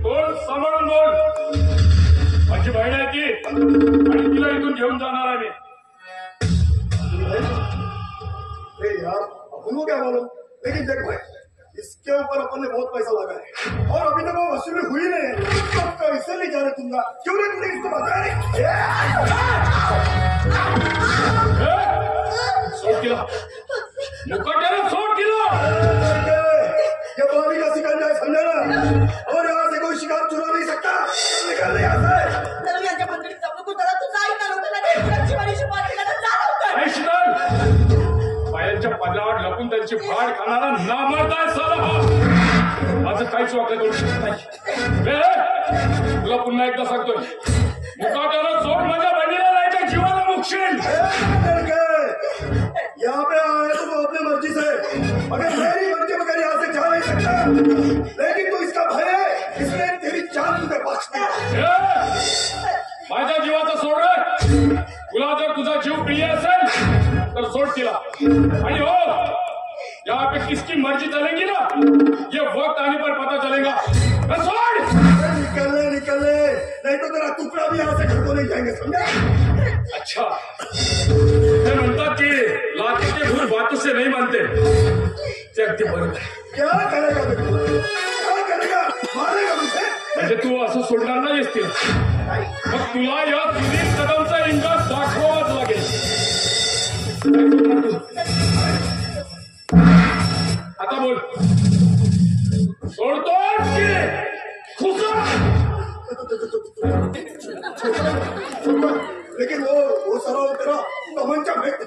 बोल सांभाळून बोल. माझी बहीण आहे ती आणि तिला इथून घेऊन जाणार आहे मी. यार अपन को क्या मालूम, लेकिन देख भाई इसके ऊपर अपन ने बहुत पैसा लगा है और अभी तक वो वसूली हुई नहीं है. तो कैसे ले जा रहे तुम? क्यों नहीं तुमने इसको बताया नहीं? सोड तिला, मुकाट्याला सोड तिला. ये पानी का शिकार है, समझा ना? और यहाँ से कोई शिकार चुरा नहीं सकता. निकल यहाँ से. पायांच्या पदरावर लपून त्यांची फाड खाणारा नामर्दाय साला. माझं काहीच वाटलं करू शकत नाही. तुला पुन्हा एकदा सांगतोय, मुकाट्याला सोड, माझ्या बहिणीला जायच्या जीवाला मुक्षील. यहाँ पे आया तो वो अपनी मर्जी से, मगर मेरी मर्जी बगैर यहाँ से जा नहीं सकता. लेकिन तू इसका भाई है, इसलिए तेरी जान तुझे बख्श दिया. माझ्या जीवाचा सोड रे. तुला जर तुझा जीव प्रिय असेल तर सोड तिला. आणि हो, यहाँ पे किसकी मर्जी चलेगी ना, ये वक्त आने पर पता चलेगा. सोड. निकलने निकलने, नहीं तो तेरा टुकड़ा भी यहाँ से घर को नहीं जाएंगे, समझा? अच्छा, ते म्हणतात की लाखेचे भूल बातों से नहीं मानते. ते अगदी बरोबर. क्या करेगा बेटा? क्या करेगा? मारेगा मुझे? म्हणजे तू असं सोडणार नाहीस तिला. मग तुला या सुनील कदमचा इंगास दाखवावाच लागेल. आता बोल, सोडतोस की खुसा? लेकिन वो सारा तेरा तमंचा फेंक.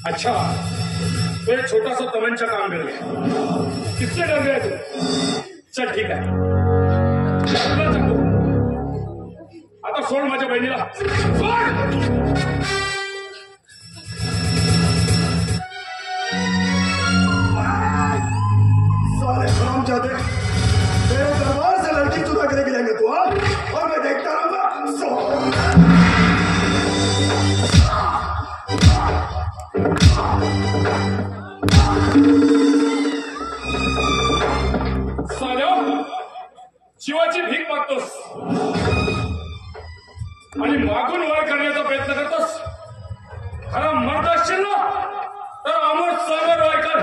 अच्छा, तो एक छोटा सा तमंचा काम कर ले. किससे डर गए तू? चल ठीक आहे, आता सोड माझ्या बहिणीला. सोड. सारे हरामजादे तेरे दरबार से लड़की चुरा के लेके जाएंगे तू, हाँ? और मैं देखता रहूंगा. साल्या, शिवाची भीक मागतोस आणि मागून वर करण्याचा प्रयत्न करतोस. खरा मर्द असशील ना तर अमोल सागर वर कर.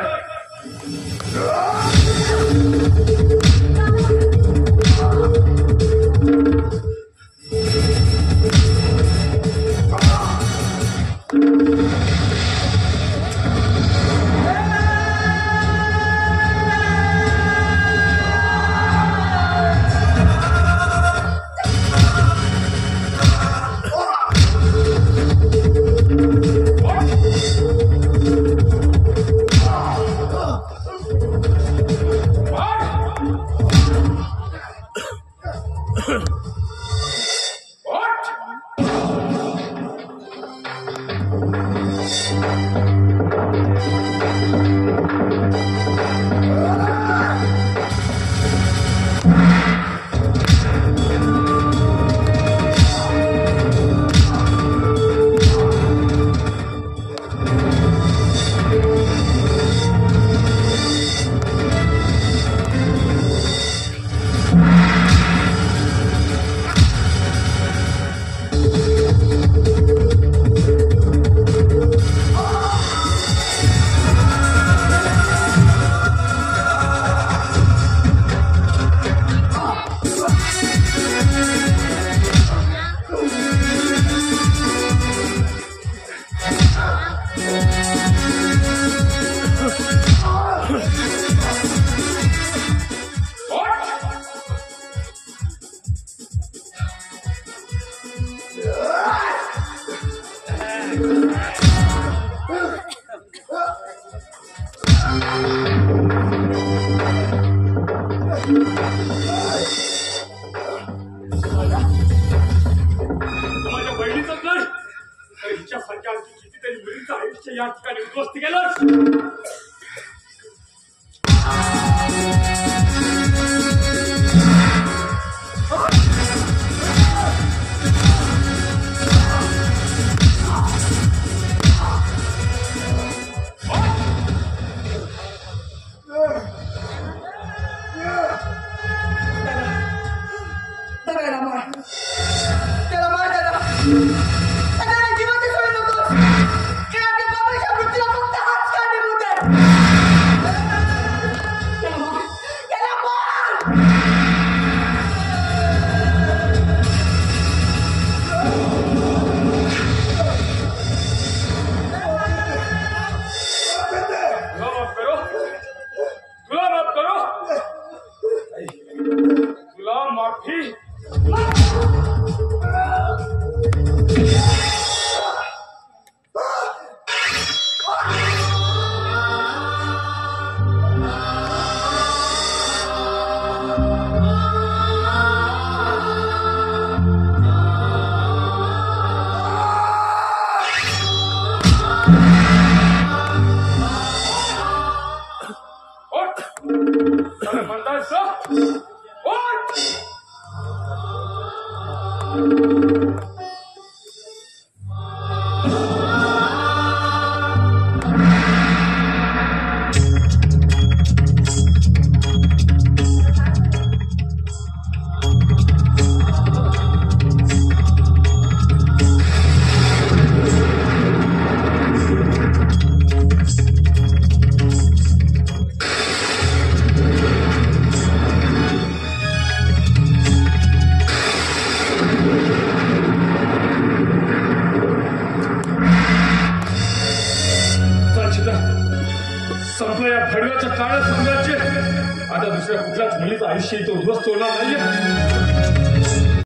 या ठिकाणी उद्ध्वस्त केलं. की आपल्या बाबाच्या मृत्यूला फक्त हाच कारणीभूत आहे. त्याला मार. तुला माफ करो तुला माफी. म्हणतायस संपलं या भडव्याच्या काळ्या साम्राज्य. आता दुसऱ्या कुठल्याच मुलीचं आयुष्य इथं उद्ध्वस्त होणार नाहीये.